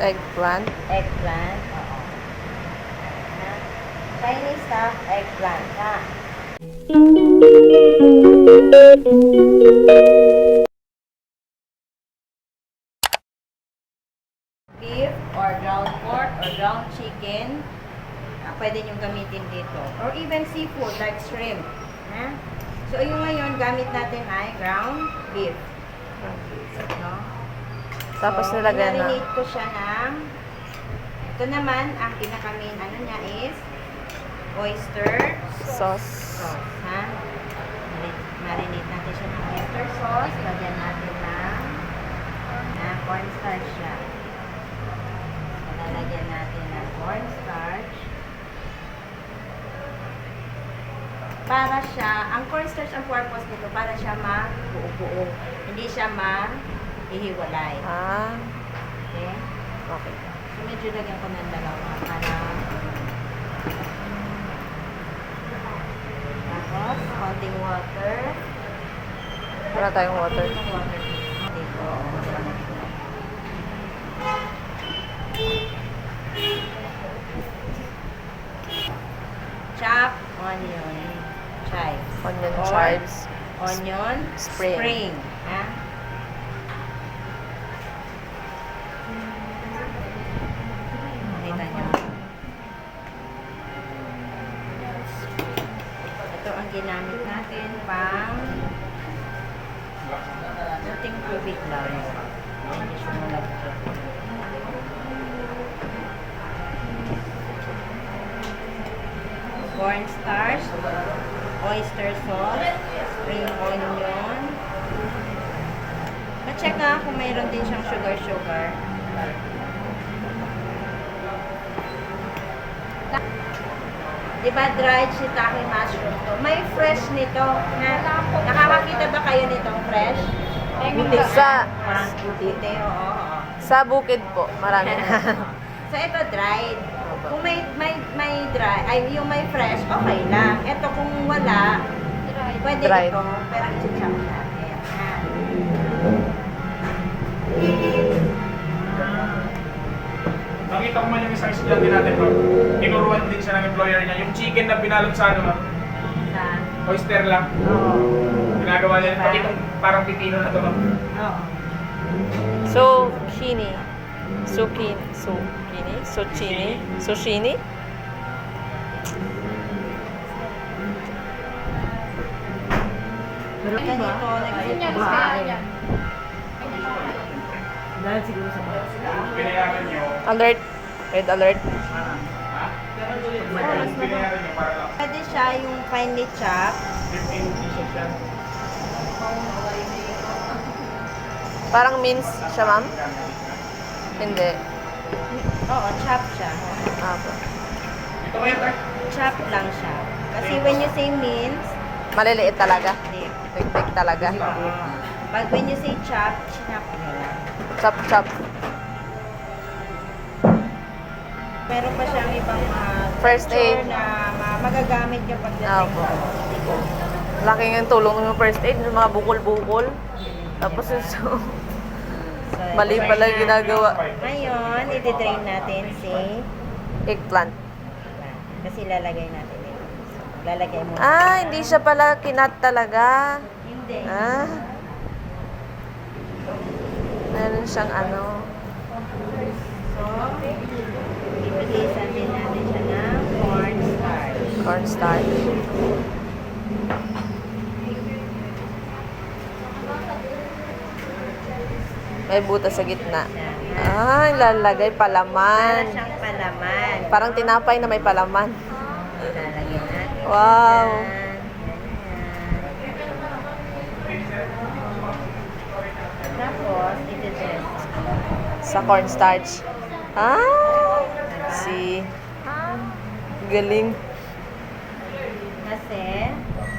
Eggplant. Eggplant. Oo. Ha? Chinese stuffed eggplant. Ha? Beef or ground pork or ground chicken. Pwede nyo gamitin dito. Or even seafood like shrimp. Ha? So, yung ngayon, gamit natin ay ground beef. No? Tapos So, nilagyan na. marinate ko siya ng ito naman, ang pinaka-main ano niya is oyster Sauce. sauce. Ha? Marinate natin siya ng oyster sauce. Lagyan natin ng cornstarch siya. Lalagyan natin ng cornstarch. Para siya, ang cornstarch ang purpose nito, para siya mabuo-buo. Hindi siya mahihiwalay. Ah, Okay? okay. So, medyo lagyan ko ng dalawa para tapos, konting water. Wala tayong water. Konting water dito. Chop onion chives. Onion Or chives. Onion Spring. Ha? Makita nyo. Ito ang ginamit natin pang kunting tubig lang. Hindi siya malagyan. Cornstarch, oyster sauce, spring onion. Check nga kung mayroon din siyang sugar. Diba dried shiitake mushroom to? May fresh nito. Nakakakita ba kayo nitong fresh? Sa, Parang butite, oo. sa bukid po, marami na. So, ito dried. Kung may dry, ay yung may fresh, okay lang. Ito kung wala, pwede Dried. ito, pero i-chop natin. Ha? Nakita ko man yung isang estudyante natin, ma'am. Tinuruan din siya ng employer niya. Yung chicken na binalot sa ano, ma'am. Saan? Oyster lang. Oo. Ginagawa niya. Pati itong parang pipino na to, ma'am. Oo. Zucchini. Zucchini. Pero ganito, nag-zip dahil siguro sa mga Binayaran niyo. Alert. Red alert. Ha? Binayaran niyo para lang. pwede siya yung finely chopped. 15 pieces siya. Parang mince siya, ma'am? Hindi. Oo, chop siya. Ah, po. Ito kayo, Tay. Chop lang siya. Kasi when you say mince, Maliliit talaga. hindi. Tig-tig talaga. Oo. Pag when you say chop, chinap nyo lang. Chop. Meron pa siyang ibang First texture aid. na magagamit nyo pagdating. Opo. Laking ang tulong ng first aid, yung mga bukol-bukol. Tapos yung So, mali ito pala na. yung ginagawa. Ngayon, i-drain natin si Eggplant. kasi lalagay natin ito. Lalagay mo. Ah, hindi siya pala kinat talaga. Hindi. Ah. Meron siyang ano. So, ipagisan din natin siya ng cornstarch. Cornstarch. May butas sa gitna. Ah, ilalagay Para palaman. siyang palaman. Parang tinapay na may palaman. Lalagyan natin. Wow. Yan. Tapos, iti-test. Sa cornstarch. Ah, si galing. Kasi,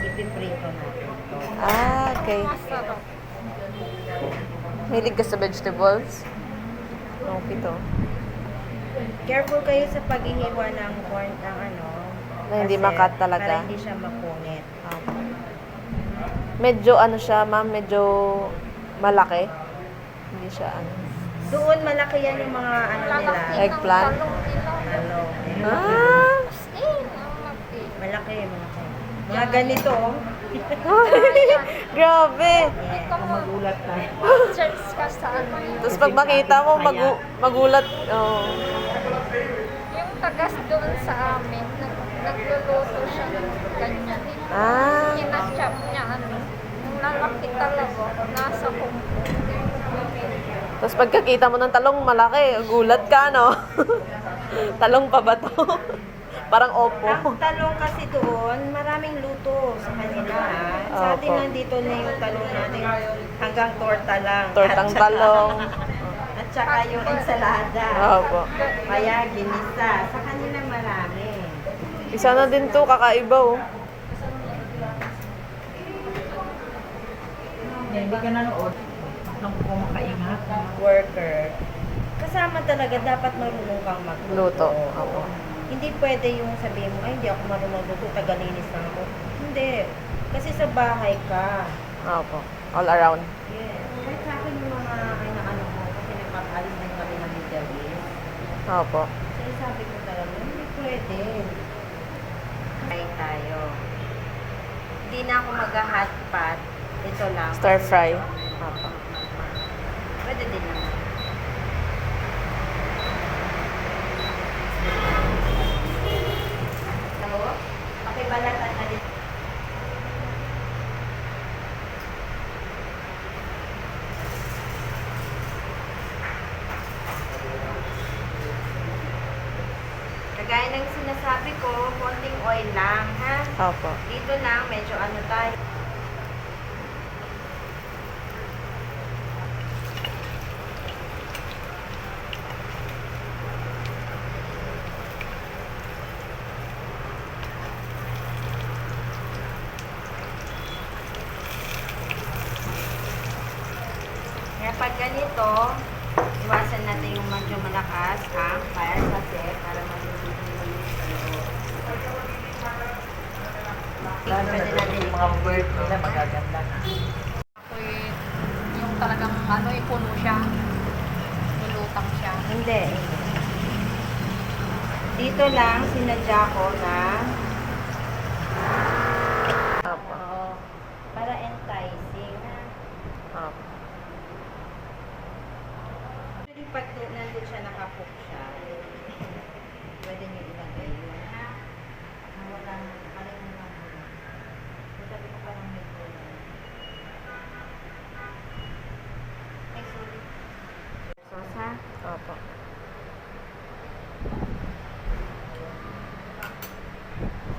ipiprito natin ito. Ah, okay. Hilig ka sa vegetables? Okay to. Careful kayo sa paghihiwa ng corn, ng ano. Na hindi kasi makat talaga. Para hindi siya mapunit. Medyo ano siya, ma'am, medyo malaki. Hindi siya ano. Doon malaki yan yung mga ano nila. Eggplant? Ano? Ah! Malaki, malaki. Mga ganito, oh. Grabe! Magulat na. Search ka sa ano yun. Tapos pag makita mo, magulat. Oh. Yung tagas doon sa amin, nagluluto siya ng ganyan. Ah! Kinachap niya, ano, yung lalaki talaga, nasa kumpong. Tapos pagkakita mo ng talong malaki, gulat ka, no? Talong pa ba to? Parang opo. Ang talong kasi doon, maraming luto sa kanila. Sa atin Opo. lang dito na yung talong natin hanggang torta lang. Tortang At saka- talong. At saka yung ensalada. Opo. Kaya ginisa. Sa kanila marami. Isa na din to, kakaiba, oh. Hindi ka nanood ng kumakaingat. Worker. Kasama talaga, dapat marunong kang magluto. Luto. Opo. Hindi pwede yung sabihin mo, ay hindi ako marunong magluto, tagalinis lang ako. Hindi. Kasi sa bahay ka. Opo. All around. Yes. Kahit sa akin yung mga ano ko, kasi nagpapaalis din kami ng Middle East. Opo. So sabi ko talaga, hindi pwede. Kain tayo. Hindi na ako mag-hot pot. Ito lang. Stir fry. Opo. Pwede din naman. Hello? Pakibalatan na din. Kagaya ng sinasabi ko, konting oil lang, ha? Opo. Dito lang, medyo ano tayo. Kaya pag ganito, iwasan natin yung medyo malakas, ha? Fire kasi, para maluluto yung pwede natin yung mga bird nila magaganda na. Ako'y yung talagang ano, puno siya. Nilutang siya. Hindi. Dito lang, sinadya ko na Opo. para enticing, ha? Opo. Pwede pag nandun siya, nakapook siya. Pwede niyo ilagay yun, ha? Na wala na, alay mo lang muna. Sabi ko parang may kulay. Ay, sorry. Sauce, ha? Opo.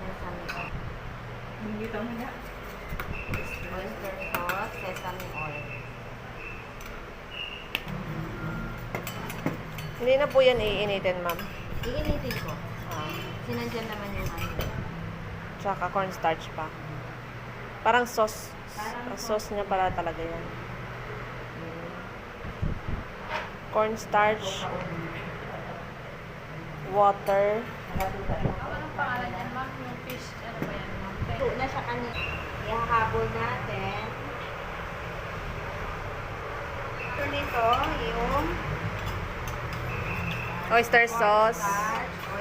Sesame oil. Oyster sauce, sesame oil. Hindi na po yan iinitin, ma'am. Iinitin ko. Sinandyan naman yung ano. Tsaka cornstarch pa. Parang sauce. Parang Sauce niya pala talaga yan. Cornstarch. Water. Anong pangalan yan, ma'am? Yung fish, ano ba yan, ma'am? Ito na siya kanina. Ihahabol natin. Ito nito, yung Oyster sauce.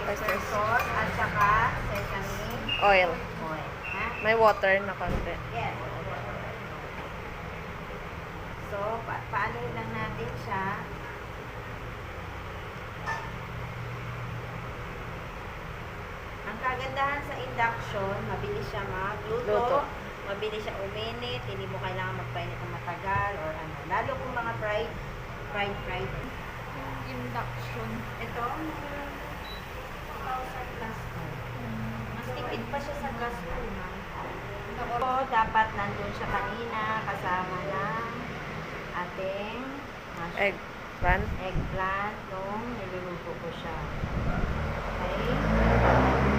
oyster sauce, at saka sesame Oil. oil. Ha? May water na konti. Yes. So, paano lang natin siya? Ang kagandahan sa induction, mabilis siya magluto, Luto. mabilis siya uminit, hindi mo kailangan magpainit ng matagal or ano. Lalo kung mga fried. Yung induction. Ito, 2,000 plus po. Mas tipid pa siya sa gas po, ma'am. Ito, dapat nandun siya kanina kasama ng ating Eggplant. eggplant nung niluluto ko siya. Okay?